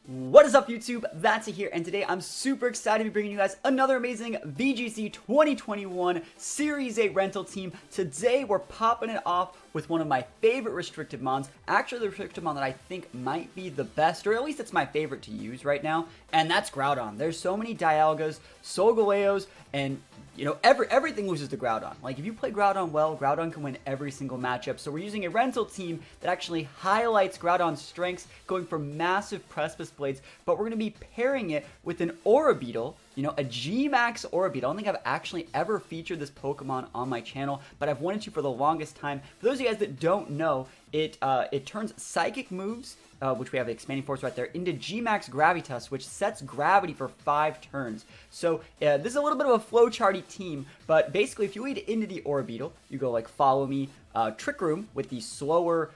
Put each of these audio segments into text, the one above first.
What is up, YouTube? That's here, and today I'm super excited to be bringing you guys another amazing VGC 2021 Series 8 rental team. Today we're popping it off with one of my favorite restricted mons, actually the restricted mon that I think might be the best, or at least it's my favorite to use right now, and that's Groudon. There's so many Dialgas, Solgaleos, and you know, everything loses to Groudon. Like, if you play Groudon well, Groudon can win every single matchup. So we're using a rental team that actually highlights Groudon's strengths, going for massive Precipice Blades, but we're going to be pairing it with an Orbeetle, you know, a Gmax Orbeetle. I don't think I've actually ever featured this Pokemon on my channel, but I've wanted to for the longest time. For those of you guys that don't know, it turns Psychic moves, which we have the Expanding Force right there, into Gmax Gravitas, which sets gravity for 5 turns. So this is a little bit of a flowcharty team, but basically if you lead into the Orbeetle, you go like Follow Me, Trick Room with the slower,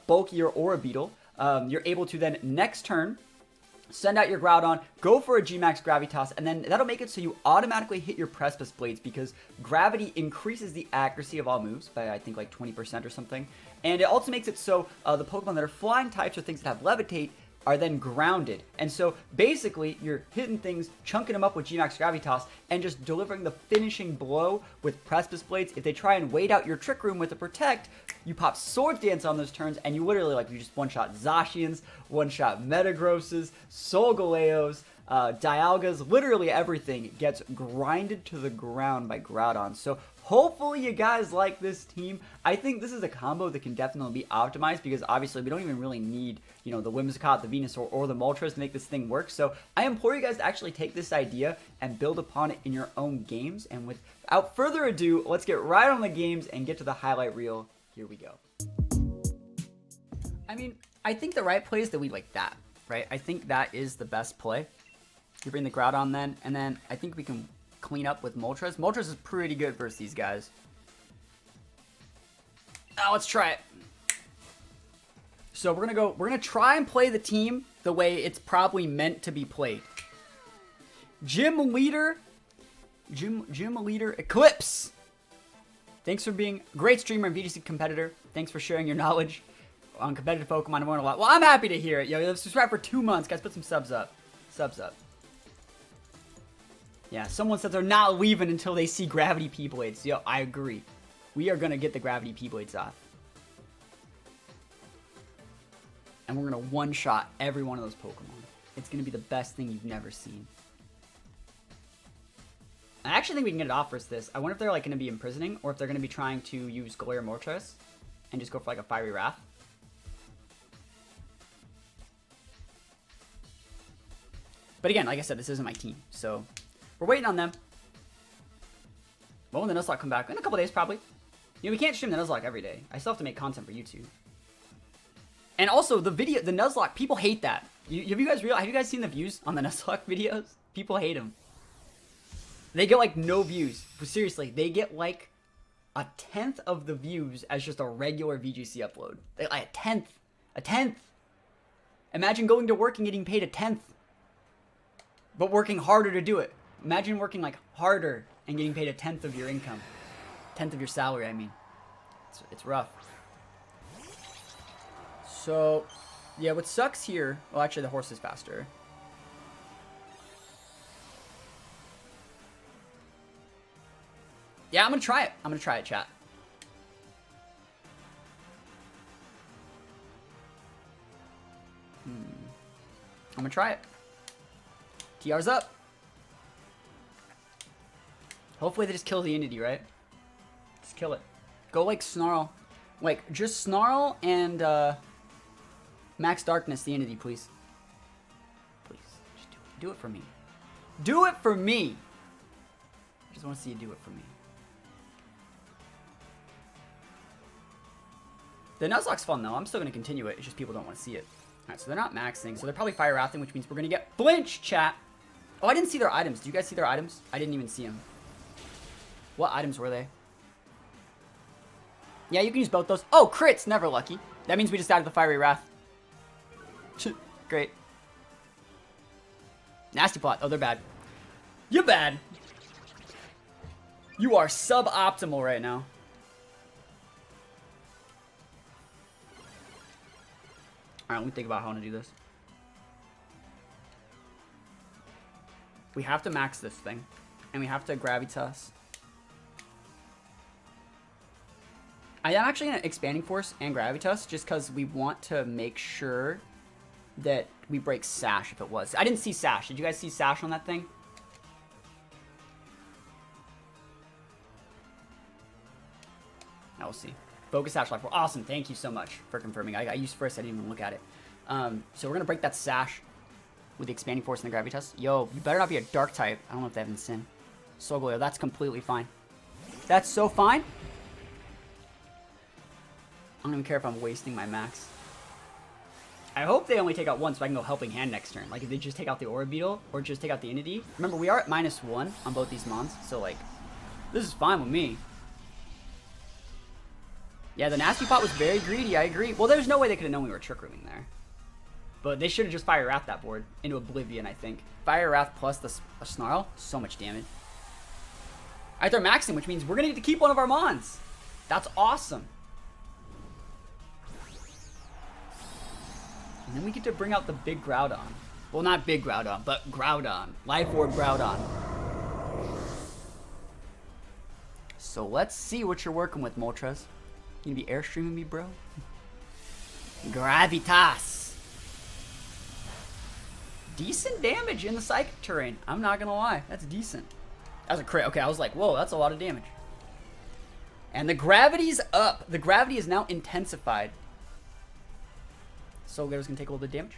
bulkier Orbeetle. You're able to then next turn send out your Groudon, go for a Gmax Gravitas, and then that'll make it so you automatically hit your Precipice Blades because gravity increases the accuracy of all moves by, I think, like 20% or something. And it also makes it so the Pokemon that are flying types or things that have Levitate are then grounded. And so basically you're hitting things, chunking them up with Gmax Gravitas, and just delivering the finishing blow with Precipice Blades. If they try and wait out your Trick Room with a Protect, you pop Swords Dance on those turns, and you literally, like, you just one-shot Zacians, one-shot Metagrosses, Solgaleos, Dialgas, literally everything gets grinded to the ground by Groudon. So hopefully you guys like this team. I think this is a combo that can definitely be optimized because obviously we don't even really need, you know, the Whimsicott, the Venusaur, or the Moltres to make this thing work. So I implore you guys to actually take this idea and build upon it in your own games. And without further ado, let's get right on the games and get to the highlight reel. Here we go. I mean, I think the right play is that we like that, right? I think that is the best play. You bring the Groudon then, and then I think we can clean up with Moltres. Moltres is pretty good versus these guys. Now let's try it. So we're gonna try and play the team the way it's probably meant to be played. Gym Leader Eclipse. Thanks for being a great streamer and VGC competitor. Thanks for sharing your knowledge on competitive Pokemon. I learned a lot. Well, I'm happy to hear it. Yo, let's subscribe for 2 months, guys. Put some subs up. Subs up. Yeah, someone said they're not leaving until they see Gravity P-Blades. Yo, I agree. We are going to get the Gravity P-Blades off. And we're going to one-shot every one of those Pokemon. It's going to be the best thing you've never seen. I actually think we can get it off versus this. I wonder if they're like going to be imprisoning or if they're going to be trying to use Galarian Moltres and just go for like a Fiery Wrath. But again, like I said, this isn't my team, so we're waiting on them. Well, when the Nuzlocke come back in a couple days, probably. You know, we can't stream the Nuzlocke every day. I still have to make content for YouTube. And also, the Nuzlocke, people hate that. Have you guys seen the views on the Nuzlocke videos? People hate them. They get like no views. But seriously, they get like a 1/10 of the views as just a regular VGC upload. Like a tenth. Imagine going to work and getting paid a 1/10. But working harder to do it. Imagine working like harder and getting paid a 1/10 of your income. 1/10 of your salary, I mean. It's rough. So, yeah, what sucks here... Well, actually, the horse is faster. Yeah, I'm going to try it. I'm going to try it, chat. I'm going to try it. TR's up. Hopefully they just kill the Unity, right? Just kill it. Go like Snarl. Like, just Snarl and Max Darkness the Unity, please. Please. Just do it. Do it for me. Do it for me! I just want to see you do it for me. The Nuzlocke's fun, though. I'm still going to continue it. It's just people don't want to see it. Alright, so they're not maxing. So they're probably Fire Wrathing, which means we're going to get Flinch, chat. Oh, I didn't see their items. Do you guys see their items? I didn't even see them. What items were they? Yeah, you can use both those. Oh, crits! Never lucky. That means we just added the Fiery Wrath. Great. Nasty Plot. Oh, they're bad. You're bad. You are suboptimal right now. Alright, let me think about how I want to do this. We have to max this thing. And we have to Gravitas. I am actually going to Expanding Force and Gravitas just because we want to make sure that we break Sash if it was. I didn't see Sash. Did you guys see Sash on that thing? Now we'll see. Focus Sash Life 4. Awesome. Thank you so much for confirming. I used first. I didn't even look at it. So we're going to break that Sash with the Expanding Force and the Gravitas. Yo, you better not be a Dark type. I don't know if they have in Sin. Solgaleo, that's completely fine. That's so fine. I don't even care if I'm wasting my max. I hope they only take out one so I can go Helping Hand next turn. Like, if they just take out the Orbeetle or just take out the Entity. Remember, we are at -1 on both these mons. So, like, this is fine with me. Yeah, the Nasty Pot was very greedy. I agree. Well, there's no way they could have known we were Trick Rooming there. But they should have just Fire Wrath that board into Oblivion, I think. Fire Wrath plus the Snarl. So much damage. Alright, they're maxing, which means we're going to get to keep one of our mons. That's awesome. And then we get to bring out the big Groudon. Well, not big Groudon, but Groudon. Life Orb Groudon. So let's see what you're working with, Moltres. You gonna be airstreaming me, bro? Gravitas. Decent damage in the Psychic terrain. I'm not gonna lie. That's decent. That's a crit. Okay, I was like, whoa, that's a lot of damage. And the gravity's up. The gravity is now intensified. Solgaleo's gonna take a little bit of damage.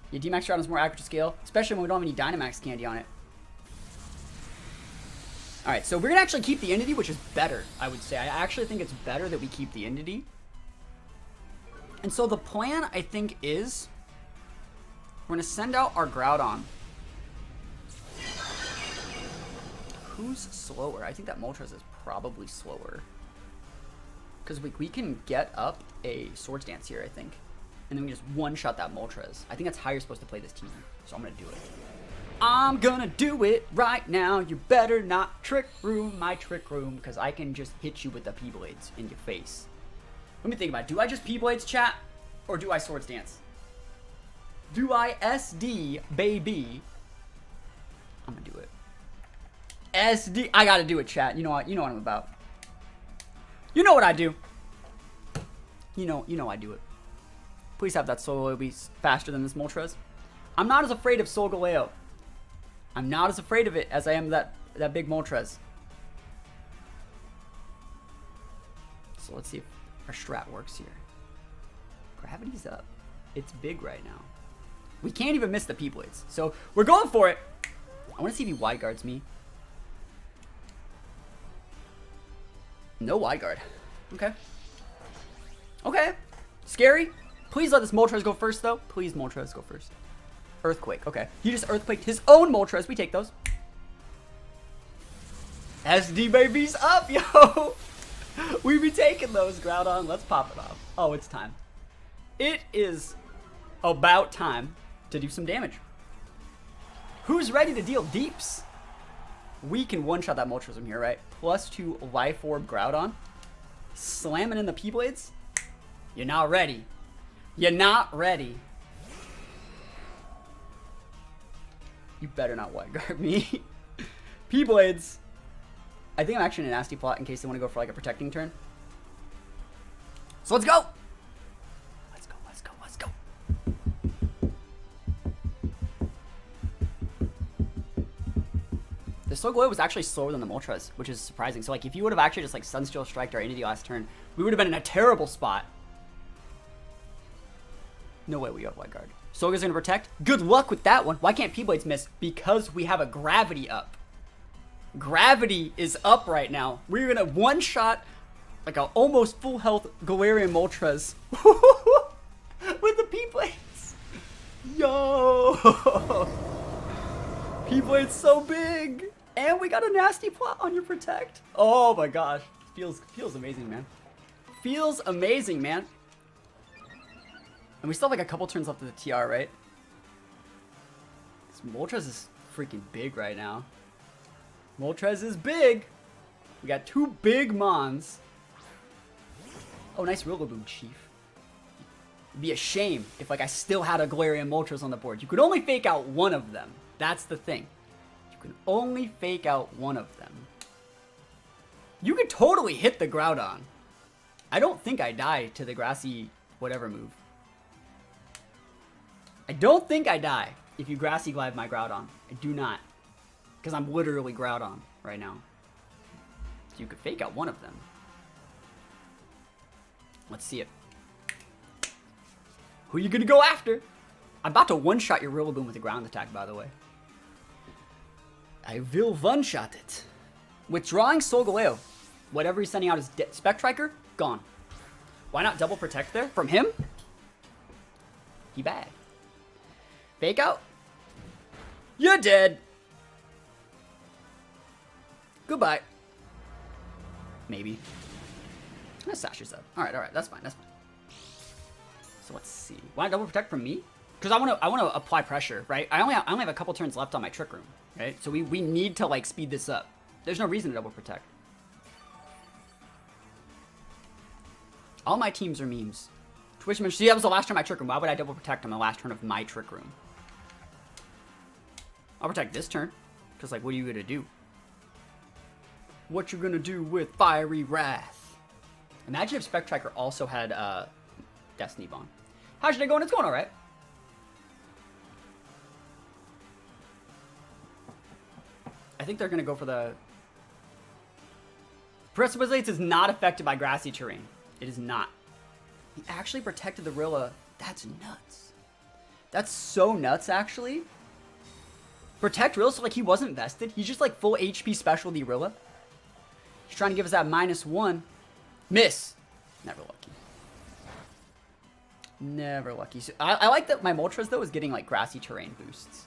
Yeah, D-Max Groudon's more accurate to scale, especially when we don't have any Dynamax candy on it. Alright, so we're gonna actually keep the Entity, which is better, I would say. I actually think it's better that we keep the Entity. And so the plan, I think, is we're gonna send out our Groudon. Who's slower? I think that Moltres is probably slower. Because we can get up a Swords Dance here, I think. And then we just one-shot that Moltres. I think that's how you're supposed to play this team. So I'm going to do it. I'm going to do it right now. You better not Trick Room my Trick Room. Because I can just hit you with the P-Blades in your face. Let me think about it. Do I just P-Blades, chat? Or do I Swords Dance? Do I SD, baby? I'm going to do it. SD. I got to do it, chat. You know what I'm about. You know what I do. You know I do it. Please have that Solgaleo be faster than this Moltres. I'm not as afraid of Solgaleo. I'm not as afraid of it as I am that big Moltres. So let's see if our strat works here. Gravity's up. It's big right now. We can't even miss the P-Blades. So we're going for it. I want to see if he wide guards me. No wide guard. Okay. Okay. Scary. Please let this Moltres go first, though. Please, Moltres, go first. Earthquake. Okay. He just Earthquaked his own Moltres. We take those. SD baby's up, yo. We be taking those, Groudon. Let's pop it off. Oh, it's time. It is about time to do some damage. Who's ready to deal deeps? We can one-shot that Moltres from here, right? +2 Life Orb Groudon. Slamming in the P-Blades. You're not ready. You're not ready. You better not wide guard me. P-Blades. I think I'm actually in a nasty plot in case they want to go for like a protecting turn. So let's go. Let's go, let's go, let's go. The Solgaleo was actually slower than the Moltres, which is surprising. So like if you would have actually just like Sunsteel Striked our Entity last turn, we would have been in a terrible spot. No way we have wide guard. Solgal's gonna protect. Good luck with that one. Why can't P-Blades miss? Because we have a gravity up. Gravity is up right now. We're gonna one-shot like a almost full health Galarian Moltres with the P-Blades. Yo! P-Blade's so big. And we got a nasty plot on your protect. Oh my gosh. Feels amazing, man. Feels amazing, man. And we still have like a couple turns left of the TR, right? This Moltres is freaking big right now. Moltres is big. We got two big mons. Oh, nice Rillaboom, Chief. It'd be a shame if like I still had a Galarian Moltres on the board. You could only fake out one of them. That's the thing. You can only fake out one of them. You could totally hit the Groudon. I don't think I die to the grassy whatever move. I don't think I die if you grassy glide my Groudon. I do not. Because I'm literally Groudon right now. So you could fake out one of them. Let's see it. Who are you going to go after? I'm about to one-shot your Rillaboom with a ground attack, by the way. I will one-shot it. Withdrawing Solgaleo. Whatever he's sending out is Spectriker, gone. Why not double protect there? From him? He bad. Fake out. You're dead. Goodbye. Maybe. Let's sash yourself. Alright, that's fine, that's fine. So let's see. Why double protect from me? Because I want to apply pressure, right? I only have a couple turns left on my Trick Room, right? So we need to like speed this up. There's no reason to double protect. All my teams are memes. Twitch mentioned, see, that was the last turn of my Trick Room. Why would I double protect on the last turn of my Trick Room? I'll protect this turn. Because, like, what are you going to do? What you going to do with Fiery Wrath? Imagine if Spectriker also had Destiny Bond. How's your day going? It's going alright. I think they're going to go for the... Precipice Blades is not affected by grassy terrain. It is not. He actually protected the Rilla. That's nuts. That's so nuts, actually. Protect Rilla, so like he wasn't vested. He's just like full HP specialty Rilla. He's trying to give us that -1. Miss. Never lucky. Never lucky. So I like that my Moltres, though, is getting like grassy terrain boosts.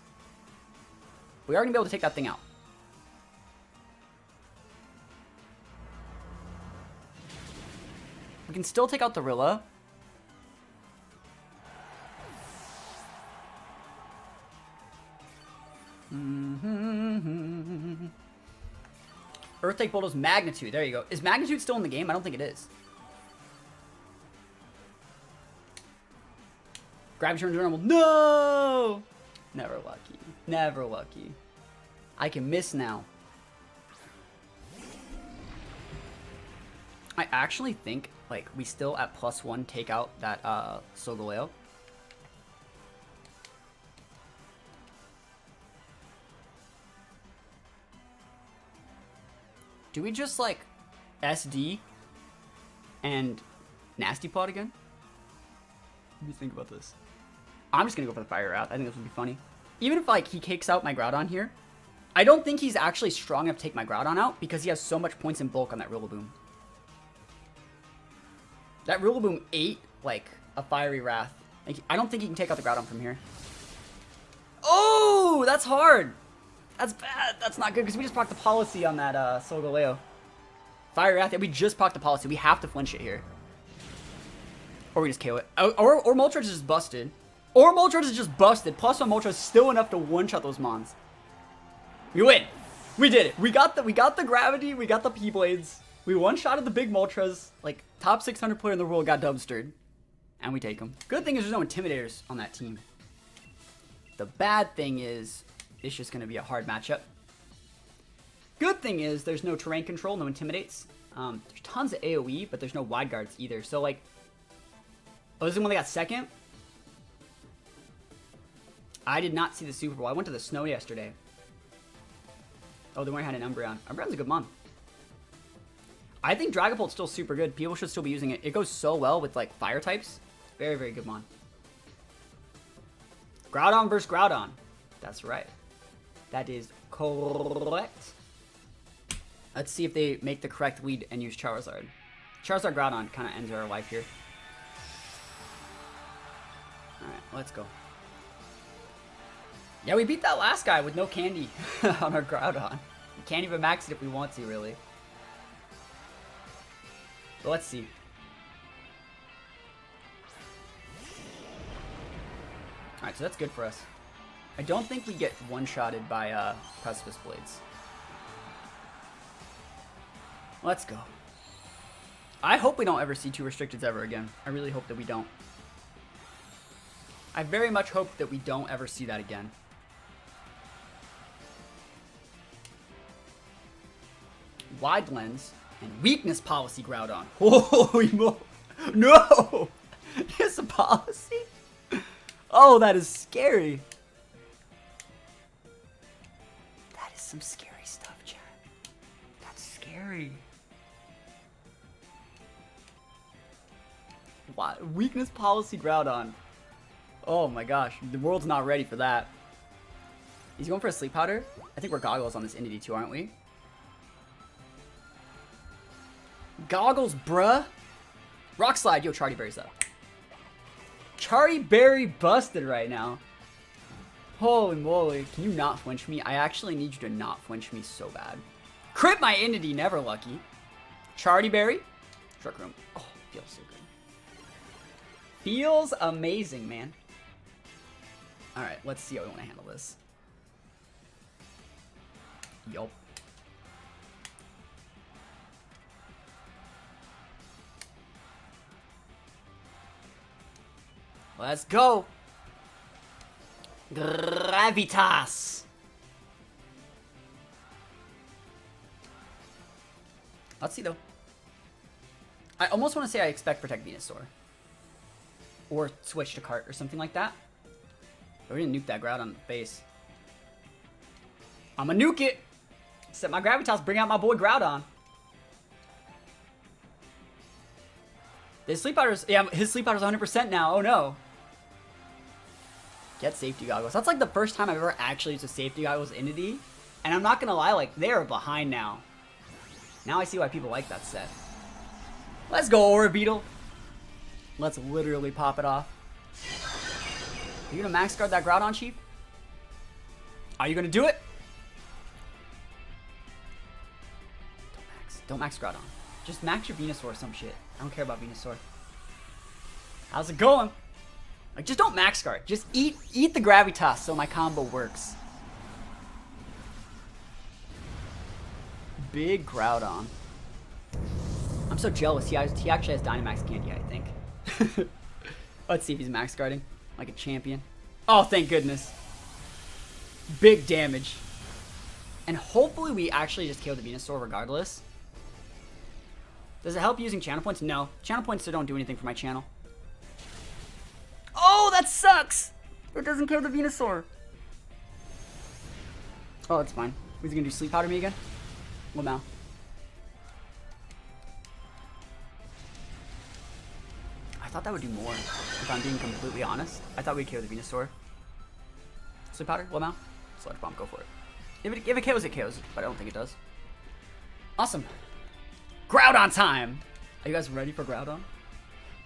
We are going to be able to take that thing out. We can still take out the Rilla. Earthquake Bulldoze Magnitude. There you go. Is Magnitude still in the game? I don't think it is. Grab turn to normal. No! Never lucky. Never lucky. I can miss now. I actually think, like, we still at +1 take out that Solgaleo. Do we just, like, SD and Nasty Plot again? Let me think about this. I'm just gonna go for the Fire Wrath. I think this would be funny. Even if, like, he kicks out my Groudon here, I don't think he's actually strong enough to take my Groudon out because he has so much points in bulk on that Rillaboom. That Rillaboom ate, like, a Fiery Wrath. Like, I don't think he can take out the Groudon from here. Oh, that's hard. That's bad. That's not good because we just procced the policy on that Solgaleo. Fiery Wrath. Yeah, we just procced the policy. We have to flinch it here. Or we just KO it. Or Moltres is just busted. Or Moltres is just busted. +1 Moltres is still enough to one-shot those Mons. We win. We did it. We got the gravity. We got the P-Blades. We one-shotted the big Moltres. Like, top 600 player in the world got dumpstered. And we take them. Good thing is there's no Intimidators on that team. The bad thing is it's just going to be a hard matchup. Good thing is there's no terrain control, no Intimidates. There's tons of AoE, but there's no Wide Guards either. So, like... Oh, this is the one that got second? I did not see the Super Bowl. I went to the snow yesterday. Oh, they weren't had an Umbreon. Umbreon's a good mon. I think Dragapult's still super good. People should still be using it. It goes so well with, like, fire types. Very, very good mon. Groudon versus Groudon. That's right. That is correct. Let's see if they make the correct lead and use Charizard. Charizard Groudon kind of ends our life here. Alright, let's go. Yeah, we beat that last guy with no candy on our Groudon. We can't even max it if we want to, really. But let's see. Alright, so that's good for us. I don't think we get one-shotted by Precipice Blades. Let's go. I hope we don't ever see 2 restricteds ever again. I really hope that we don't. I very much hope that we don't ever see that again. Wide lens and weakness policy Groudon. Holy mo! No! There's a policy? Oh, that is scary. That is some scary stuff, chat. That's scary. What? Weakness policy Groudon. Oh my gosh, the world's not ready for that. He's going for a sleep powder. I think we're goggles on this entity too, aren't we? Goggles, bruh. Rock slide. Yo, Charty Berry's up. Charty Berry busted right now. Holy moly. Can you not flinch me? I actually need you to not flinch me so bad. Crit my entity, never lucky. Charty Berry. Trick Room. Oh, feels so good. Feels amazing, man. Alright, let's see how we want to handle this. Yup. Let's go. Gravitas. Let's see though. I almost want to say I expect Protect Venusaur. Or switch to Cart or something like that. But we're gonna nuke that Groudon in the face. I'ma nuke it. Set my Gravitas, bring out my boy Groudon. His sleep powder's, yeah, his sleep powder's 100% now. Oh no. Get safety goggles. That's like the first time I've ever actually used a safety goggles entity. And I'm not gonna lie, like, they're behind now. Now I see why people like that set. Let's go, Orbeetle. Let's literally pop it off. Are you gonna max guard that Groudon, Chief? Are you gonna do it? Don't max Groudon. Just max your Venusaur or some shit. I don't care about Venusaur. How's it going? Like, just don't max guard. Just eat the Gravitas so my combo works. Big Groudon. I'm so jealous. He actually has Dynamax Candy, I think. Let's see if he's max guarding like a champion. Oh, thank goodness. Big damage. And hopefully we actually just kill the Venusaur regardless. Does it help using channel points? No. Channel points still don't do anything for my channel. Oh, that sucks! It doesn't kill the Venusaur. Oh, that's fine. Is he gonna do sleep powder me again? Well, now. I thought that would do more, if I'm being completely honest. I thought we'd KO the Venusaur. Sleep powder? Well, now. Sludge bomb, go for it. If it KOs, it KOs, but I don't think it does. Awesome. Groudon time! Are you guys ready for Groudon?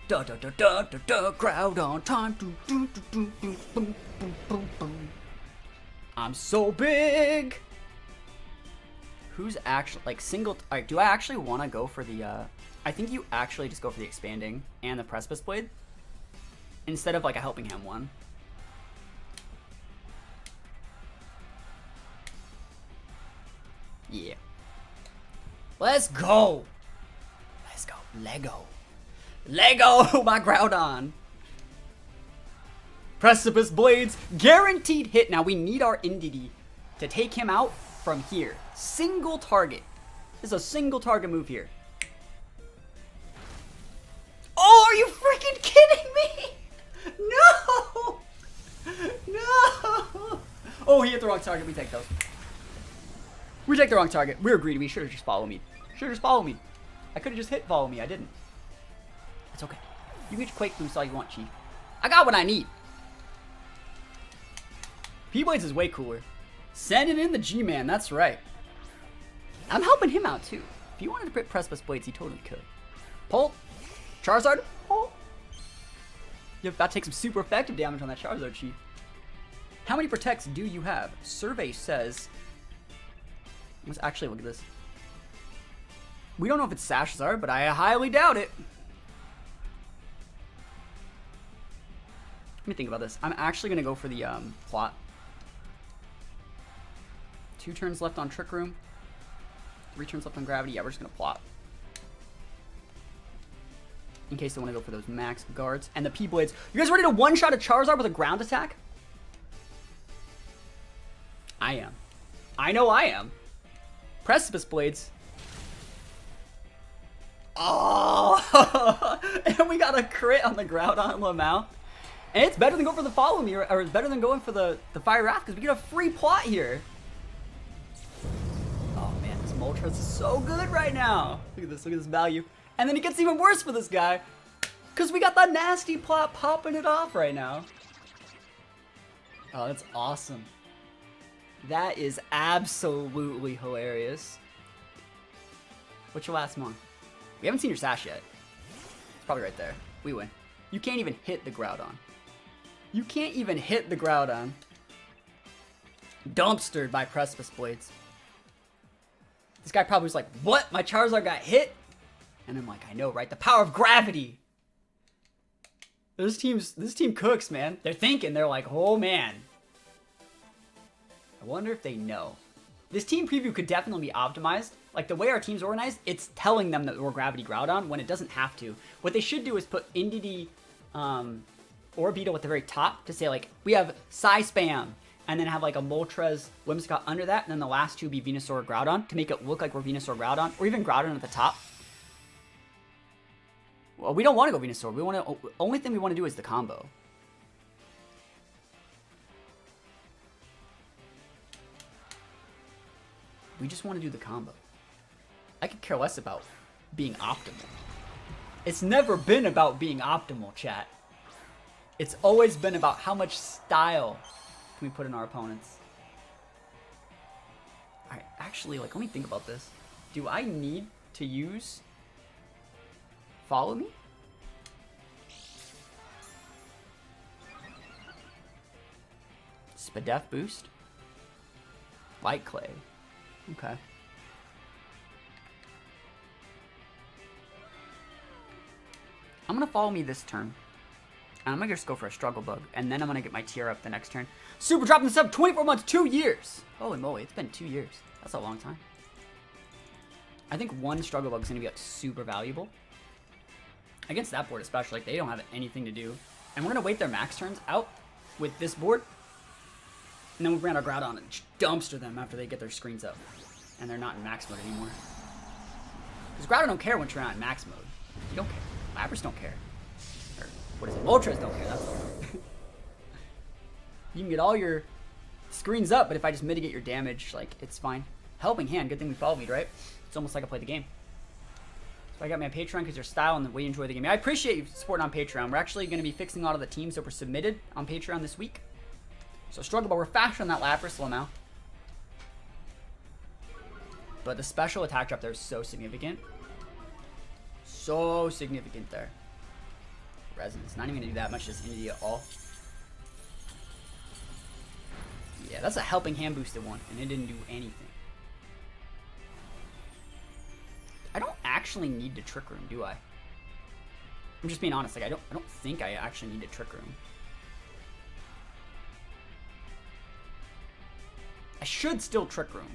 Da da da da da da, Groudon time! Do, do, do, do, do, boom, boom, boom, boom. I'm so big! Who's actually, like, single... Alright, do I actually want to go for the, I think you actually just go for the Expanding and the Precipice Blade. Instead of, like, a Helping Hand one. Yeah. Let's go! Let's go. Lego. Lego, my Groudon! Precipice Blades, guaranteed hit. Now we need our entity to take him out from here. Single target. This is a single target move here. Oh, are you freaking kidding me? No! No! Oh, he hit the wrong target. We take those. We take the wrong target. We were greedy. We should have just followed me. Should have just followed me. I could have just hit follow me. I didn't. It's okay. You can get your Quake boost all you want, Chief. I got what I need. P-Blades is way cooler. Sending in the G-Man. That's right. I'm helping him out, too. If he wanted to put Precipice Blades, he totally could. Pull. Charizard. Pull. You're about to take some super effective damage on that Charizard, Chief. How many protects do you have? Survey says... Let's actually look at this. We don't know if it's Sashazar, but I highly doubt it. Let me think about this. I'm actually going to go for the plot. 2 turns left on Trick Room. 3 turns left on Gravity. Yeah, we're just going to plot. in case they want to go for those max guards. And the P-Blades. You guys ready to one-shot a Charizard with a ground attack? I am. I know I am. Precipice Blades. Oh! And we got a crit on the Groudon Lamau. And it's better than going for the Follow Me, or it's better than going for the Fire Wrath, because we get a free plot here. Oh man, this Moltres is so good right now. Look at this value. And then it gets even worse for this guy, because we got that nasty plot popping it off right now. Oh, that's awesome. That is absolutely hilarious. What's your last mon? We haven't seen your sash yet. It's probably right there. We win. You can't even hit the Groudon. You can't even hit the Groudon. Dumpstered by Precipice Blades. This guy probably was like, what? My Charizard got hit? And I'm like, I know, right? The power of gravity. This team cooks, man. They're thinking. They're like, oh, man. I wonder if they know. This team preview could definitely be optimized. Like, the way our team's organized, it's telling them that we're Gravity Groudon when it doesn't have to. What they should do is put Indeedee Orbeetle at the very top to say, like, we have Psy Spam, and then have, like, a Moltres Whimsicott under that, and then the last two be Venusaur Groudon to make it look like we're Venusaur Groudon, or even Groudon at the top. Well, we don't want to go Venusaur. We want to. Only thing we want to do is the combo. We just want to do the combo. I could care less about being optimal. It's never been about being optimal, chat. It's always been about how much style can we put in our opponents. Alright, actually, like, let me think about this. Do I need to use Follow Me? Spadef boost? Light Clay. Okay. I'm gonna Follow Me this turn. And I'm gonna just go for a Struggle Bug. And then I'm gonna get my tier up the next turn. Super dropping this up 24 months, 2 years. Holy moly, it's been 2 years. That's a long time. I think one Struggle Bug is gonna be like super valuable. Against that board especially, like they don't have anything to do. And we're gonna wait their max turns out with this board. And then we bring our Groudon and dumpster them after they get their screens up. And they're not in max mode anymore. Because Groudon don't care when you're not in max mode. You don't care. Lapras don't care. Or, what is it? Moltres don't care. That's all. You can get all your screens up, but if I just mitigate your damage, like, it's fine. Helping Hand. Good thing we Follow Me, right? It's almost like I played the game. So I got my Patreon because your style and the way you enjoy the game. I appreciate you supporting on Patreon. We're actually going to be fixing a lot of the teams that were submitted on Patreon this week. So Struggle, but we're faster on that Lapras now. But the special attack drop there is so significant. So significant there. Resonance. Not even going to do that much just Indeedee at all. Yeah, that's a Helping Hand boosted one, and it didn't do anything. I don't actually need to Trick Room, do I? I'm just being honest. Like I don't think I actually need to Trick Room. I should still Trick Room.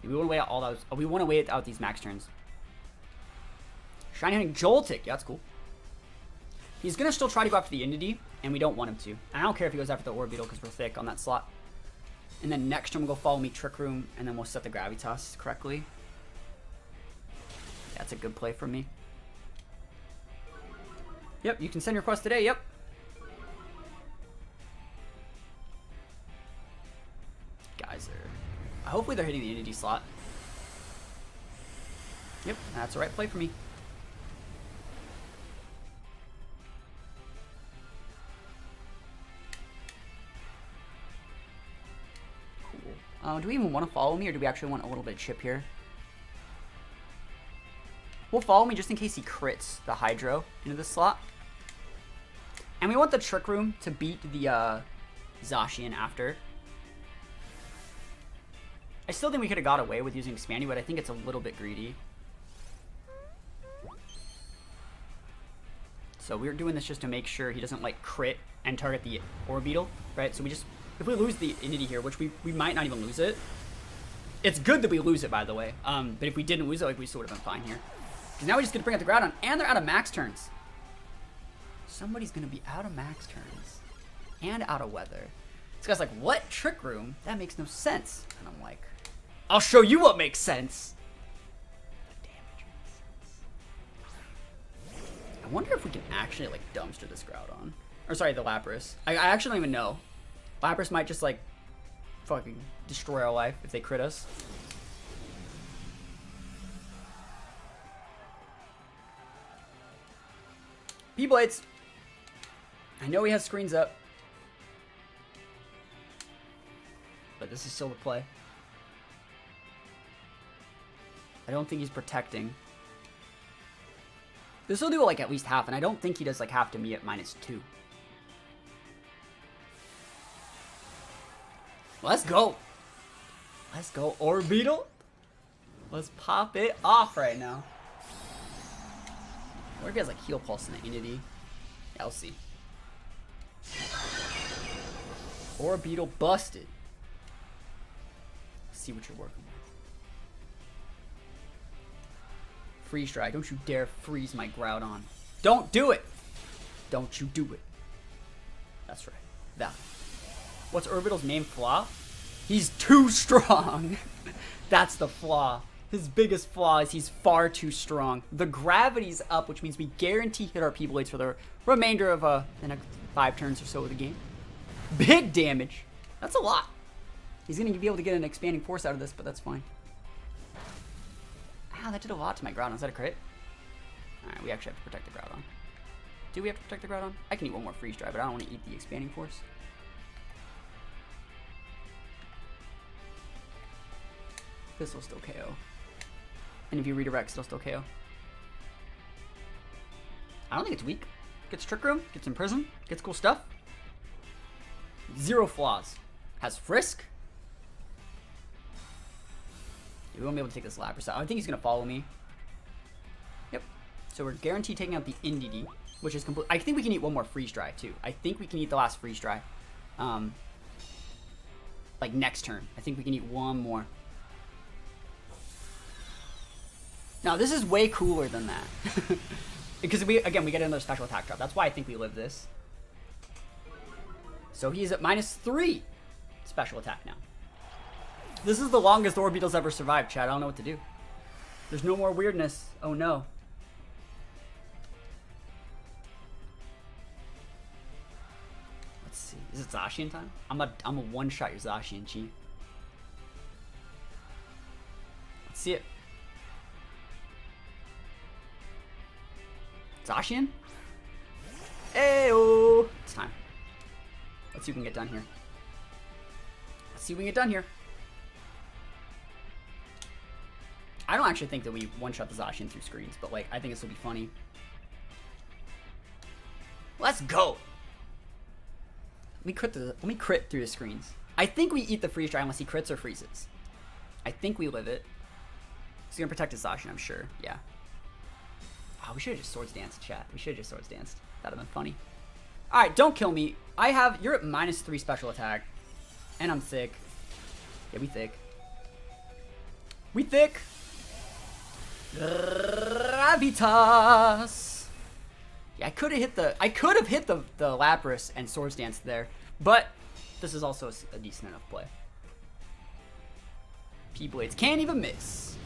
We want to wait out all those. Oh, we want to wait out these max turns. Shiny Hunting Joltik. Yeah, that's cool. He's going to still try to go after the Indeedee, and we don't want him to. And I don't care if he goes after the Orbeetle because we're thick on that slot. And then next turn we'll go Follow Me Trick Room, and then we'll set the Gravitas correctly. Yeah, that's a good play from me. Yep, you can send your request today. Yep. Guys are... Hopefully they're hitting the Indeedee slot. Yep, that's the right play for me. Cool. Do we even want to Follow Me, or do we actually want a little bit of chip here? We'll Follow Me just in case he crits the Hydro into the slot. And we want the Trick Room to beat the Zacian after. I still think we could have got away with using Expandy, but I think it's a little bit greedy. So we're doing this just to make sure he doesn't like crit and target the Orbeetle, right? So we just, if we lose the entity here, which we might not even lose it. It's good that we lose it, by the way. But if we didn't lose it, like, we still would have been fine here. Because now we just get to bring up the Groudon, and they're out of max turns. Somebody's gonna be out of max turns and out of weather. This guy's like, what? Trick Room? That makes no sense. And I'm like, I'll show you what makes sense. The damage makes sense. I wonder if we can actually like dumpster this Groudon. Or sorry, the Lapras. I actually don't even know. Lapras might just like fucking destroy our life if they crit us. P-Blades. I know he has screens up. But this is still the play. I don't think he's protecting. This will do like at least half, and I don't think he does like half to me at -2. Let's go. Let's go, Orbeetle. Let's pop it off right now. What if he has like Heal Pulse in the Entity? Yeah, I'll see. Orbeetle busted. Let's see what you're working with. Freeze Dry. Don't you dare freeze my Groudon. Don't do it. Don't you do it. That's right. That. What's Orbeetle's main flaw? He's too strong. That's the flaw. His biggest flaw is he's far too strong. The gravity's up, which means we guarantee hit our P-Blades for the remainder of the next 5 turns or so of the game. Big damage. That's a lot. He's going to be able to get an expanding force out of this, but that's fine. Ow, that did a lot to my Groudon. Is that a crit? Alright, we actually have to protect the Groudon. Do we have to protect the Groudon? I can eat one more Freeze Dry, but I don't want to eat the expanding force. This will still KO. And if you redirect, it'll still KO. I don't think it's weak. Gets Trick Room, gets Imprison, gets cool stuff. 0 flaws. Has Frisk. We won't be able to take this Lapras out. I think he's going to follow me. Yep. So we're guaranteed taking out the Entity, which is complete. I think we can eat one more Freeze Dry, too. I think we can eat the last Freeze Dry. Like next turn. I think we can eat one more. Now, this is way cooler than that. Because, we get another special attack drop. That's why I think we live this. So he's at -3 special attack now. This is the longest Orbeetle's ever survived, Chad. I don't know what to do. There's no more weirdness. Oh, no. Let's see. Is it Zacian time? I'm a one-shot your Zacian, Chi. Let's see it. Zacian? Ayo! It's time. Let's see if we can get done here. Let's see if we can get done here. I don't actually think that we one-shot the Zacian through screens, but like, I think this will be funny. Let's go! Let me crit through the screens. I think we eat the Freeze Dry unless he crits or freezes. I think we live it. He's gonna protect his Zacian, I'm sure. Yeah. Oh, we should have just Swords Danced, chat. We should have just Swords Danced. That'd have been funny. Alright, don't kill me. You're at -3 special attack. And I'm thick. Yeah, we thick. We thick. Gravitas. Yeah, I could have hit the Lapras and Swords Dance there, but this is also a decent enough play. P-Blades can't even miss.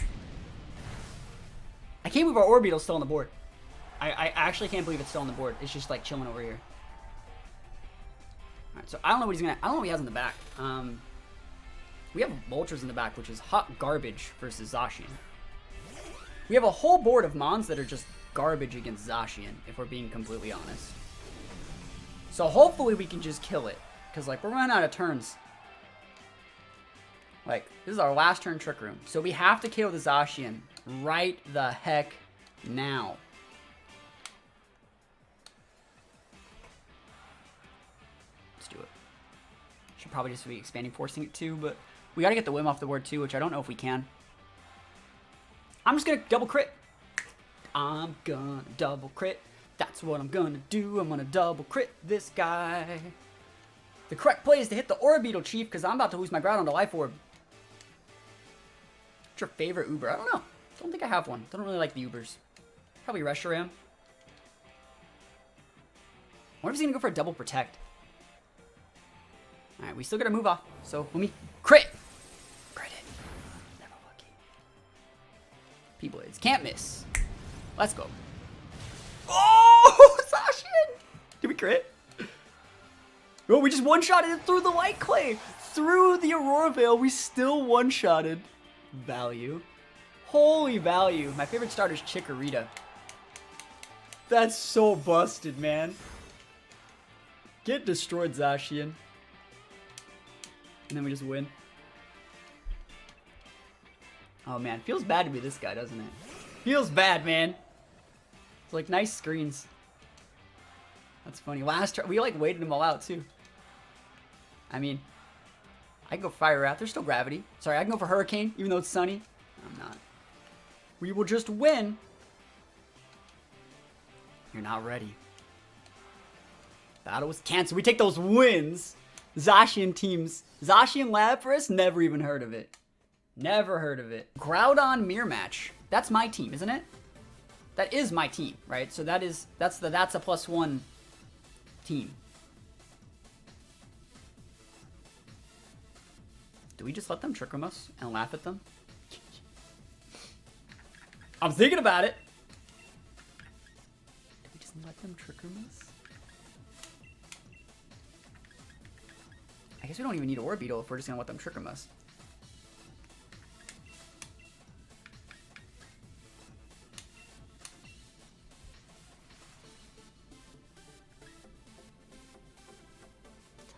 I can't believe our Orbeetle's still on the board. I actually can't believe it's still on the board. It's just like chilling over here. Alright, so I don't know what he's gonna. I don't know what he has in the back. We have Vultures in the back, which is hot garbage versus Zacian. We have a whole board of Mons that are just garbage against Zacian, if we're being completely honest. So hopefully we can just kill it. Because, like, we're running out of turns. Like, this is our last turn Trick Room. So we have to KO the Zacian right the heck now. Let's do it. Should probably just be expanding forcing it too, but we gotta get the Whim off the board too, which I don't know if we can. I'm just gonna double crit. I'm gonna double crit. That's what I'm gonna do. I'm gonna double crit this guy. The correct play is to hit the Orbeetle, Chief, because I'm about to lose my Groudon to Life Orb. What's your favorite Uber? I don't know. Don't think I have one. Don't really like the Ubers. Probably Reshiram. I wonder if he's gonna go for a double protect. Alright, we still gotta move off. So let me crit! Crit it. Never lucky. P-Blades. Can't miss. Let's go. Oh! Zacian! Did we crit? Oh, we just one-shotted it through the Light Clay! Through the Aurora Veil, we still one-shotted. Value. Holy value. My favorite starter is Chikorita. That's so busted, man. Get destroyed, Zacian. And then we just win. Oh man, feels bad to be this guy, doesn't it? Feels bad, man. It's like nice screens. That's funny. Last turn, we like waited them all out too. I mean, I can go Fire Wrath. There's still Gravity. Sorry, I can go for Hurricane, even though it's sunny. I'm not. We will just win. You're not ready. Battle was canceled. We take those wins. Zacian teams. Zacian Lapras? Never even heard of it. Never heard of it. Groudon Mirror Match. That's my team, isn't it? That is my team, right? So that's the THATSAplusONE team. Do we just let them trick us and laugh at them? I'm thinking about it. Do we just let them trick us? I guess we don't even need Orbeetle if we're just gonna let them trick us.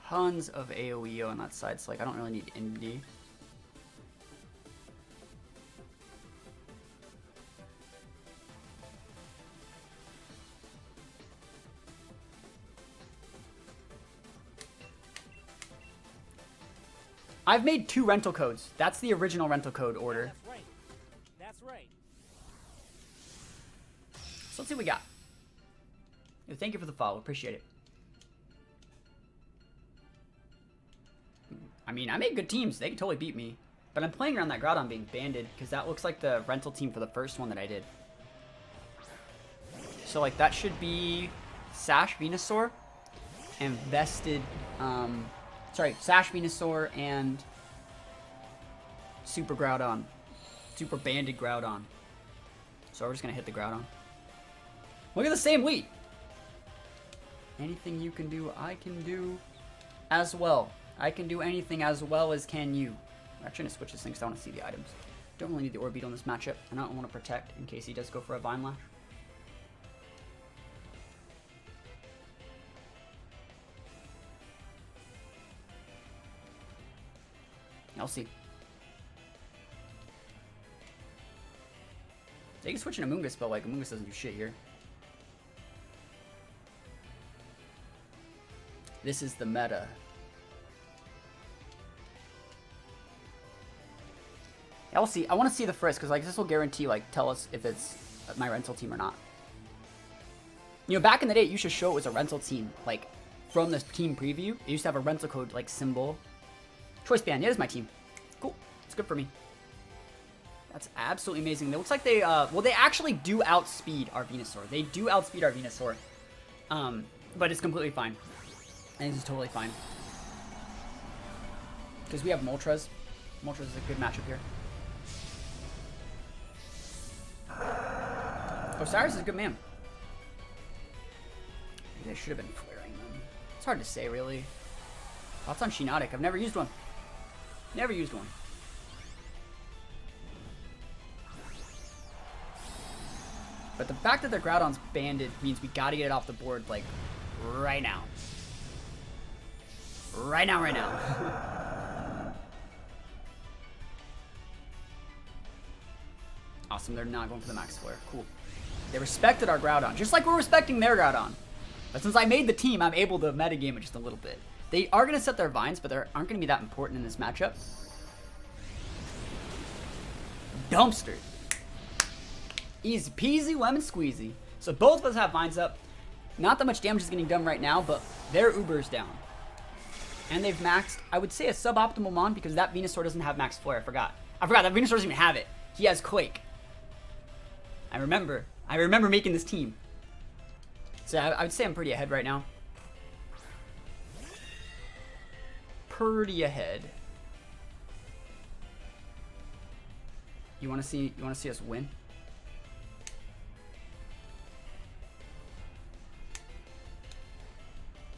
Tons of AoE on that side, so like I don't really need Indie. I've made 2 rental codes. That's the original rental code order. That's right. That's right. So let's see what we got. Yo, thank you for the follow. Appreciate it. I mean, I made good teams. They can totally beat me. But I'm playing around that Groudon being banded because that looks like the rental team for the first one that I did. So, like, that should be Sash Venusaur and Vested... sorry, Sash Venusaur and Super Groudon. Super banded Groudon. So we're just going to hit the Groudon. Look at the same lead. Anything you can do, I can do as well. I can do anything as well as can you. I'm actually going to switch this thing because I want to see the items. Don't really need the Orbeetle in this matchup. And I don't want to protect in case he does go for a Vine Lash. I'll see. They can switch into Amoonguss, but like Amoonguss doesn't do shit here. This is the meta. I'll see. I want to see the Frisk because like this will guarantee like tell us if it's my rental team or not. You know, back in the day, it used to show it was a rental team. Like from the team preview, it used to have a rental code like symbol. Choice Band. Yeah, it's my team. Cool. It's good for me. That's absolutely amazing. It looks like they well, they actually do outspeed our Venusaur. They do outspeed our Venusaur. But it's completely fine. I think it's totally fine. Because we have Moltres. Moltres is a good matchup here. Osiris is a good man. Maybe I should have been flaring them. It's hard to say, really. Thoughts on Shiinotic? I've never used one. Never used one. But the fact that their Groudon's banded means we gotta get it off the board, like, right now. Right now, right now. Awesome, they're not going for the Max Flare. Cool. They respected our Groudon, just like we're respecting their Groudon. But since I made the team, I'm able to metagame it just a little bit. They are going to set their Vines, but they aren't going to be that important in this matchup. Dumpster. Easy peasy, lemon squeezy. So both of us have Vines up. Not that much damage is getting done right now, but their Uber's down. And they've maxed, I would say, a suboptimal Mon because that Venusaur doesn't have max flare. I forgot that Venusaur doesn't even have it. He has Quake. I remember making this team. So I would say I'm pretty ahead right now. Pretty ahead. You want to see us win?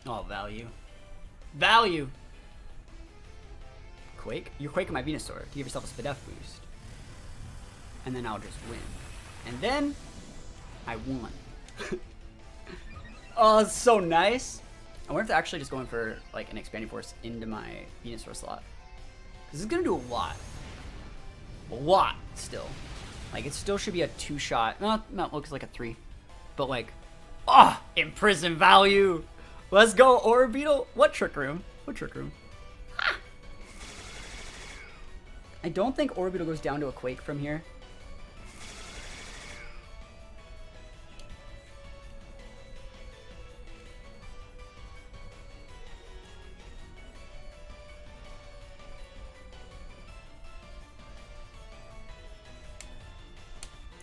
Oh, value. Value! Quake? You're quaking my Venusaur to give yourself a Spadef boost. And then I'll just win. And then, I won. Oh, it's so nice. I wonder if they're actually just going for, like, an Expanding Force into my Venusaur slot. Because it's going to do a lot. A lot, still. Like, it still should be a 2-shot. No, it looks like a 3. But, like, oh, imprison value. Let's go, Orbeetle. What Trick Room? What Trick Room? Ah. I don't think Orbeetle goes down to a Quake from here.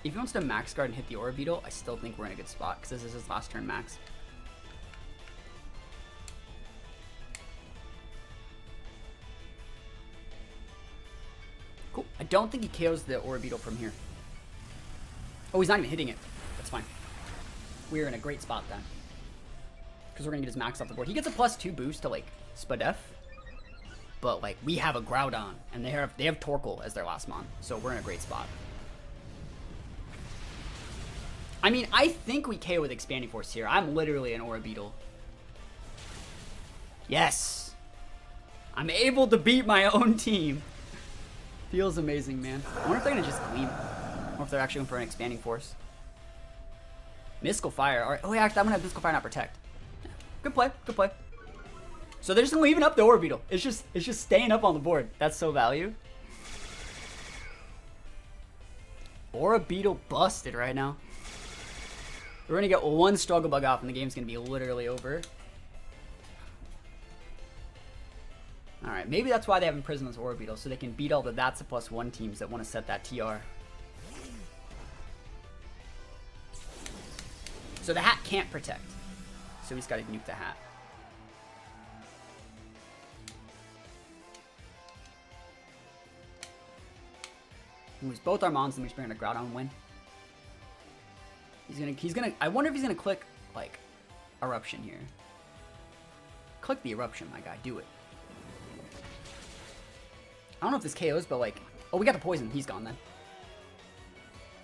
If he wants to max guard and hit the Orbeetle, I still think we're in a good spot because this is his last turn max. Cool. I don't think he KOs the Orbeetle from here. Oh, he's not even hitting it. That's fine. We're in a great spot then. Because we're going to get his max off the board. He gets a +2 boost to, like, Spadef. But, like, we have a Groudon. And they have Torkoal as their last Mon. So we're in a great spot. I mean, I think we KO with Expanding Force here. I'm literally an Orbeetle. Yes! I'm able to beat my own team. Feels amazing, man. I wonder if they're going to just Gleam. Or if they're actually going for an Expanding Force. Mystical Fire. All right. Oh, yeah, actually, I'm going to have Mystical Fire, not Protect. Yeah. Good play. Good play. So they're just going to leave up the Orbeetle. It's just staying up on the board. That's so value. Orbeetle busted right now. We're going to get one Struggle Bug off and the game's going to be literally over. Alright, maybe that's why they have imprisoned this Orbeetle, so they can beat all the THATSAplusONE teams that want to set that TR. So the hat can't protect. So he's got to nuke the hat. Moves both our Mons and we're going to Groudon win. He's gonna, I wonder if he's gonna click, like, Eruption here. Click the Eruption, my guy, do it. I don't know if this KOs, but like, oh, we got the poison, he's gone then.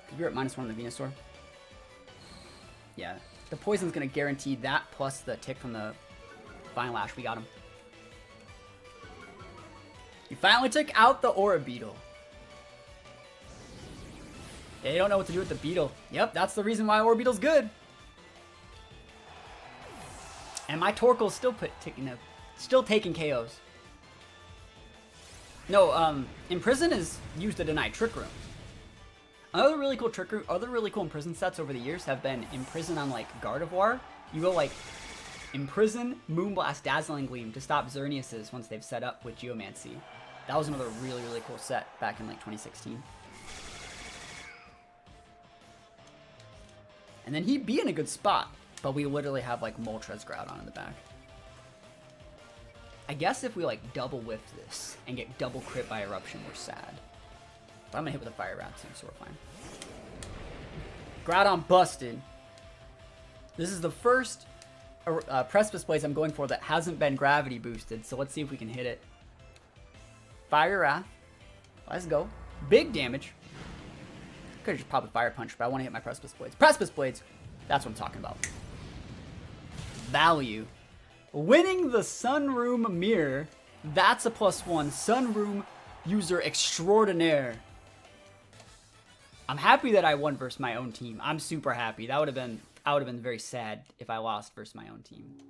Because we're at -1 on the Venusaur. Yeah, the poison's gonna guarantee that plus the tick from the Vine Lash, we got him. You finally took out the Orbeetle. They don't know what to do with the Beetle. Yep, that's the reason why Orbeetle's good. And my Torkoal's still taking KOs. No, Imprison is used to deny Trick Room. Other really cool Imprison sets over the years have been Imprison on, like, Gardevoir. You go, like, Imprison, Moonblast, Dazzling Gleam to stop Xerneas's once they've set up with Geomancy. That was another really, really cool set back in, like, 2016. And then he'd be in a good spot, but we literally have, like, Moltres Groudon in the back. I guess if we, like, double whiff this and get double crit by Eruption, we're sad. But I'm gonna hit with a Fire Wrap too, so we're fine. Groudon busted. This is the first Precipice Blaze I'm going for that hasn't been gravity boosted, so let's see if we can hit it. Fire Wrath. Let's go. Big damage. Could've just popped a Fire Punch, but I want to hit my Precipice Blades. Precipice Blades! That's what I'm talking about. Value. Winning the Sunroom Mirror. That's a +1. Sunroom user extraordinaire. I'm happy that I won versus my own team. I'm super happy. I would have been very sad if I lost versus my own team.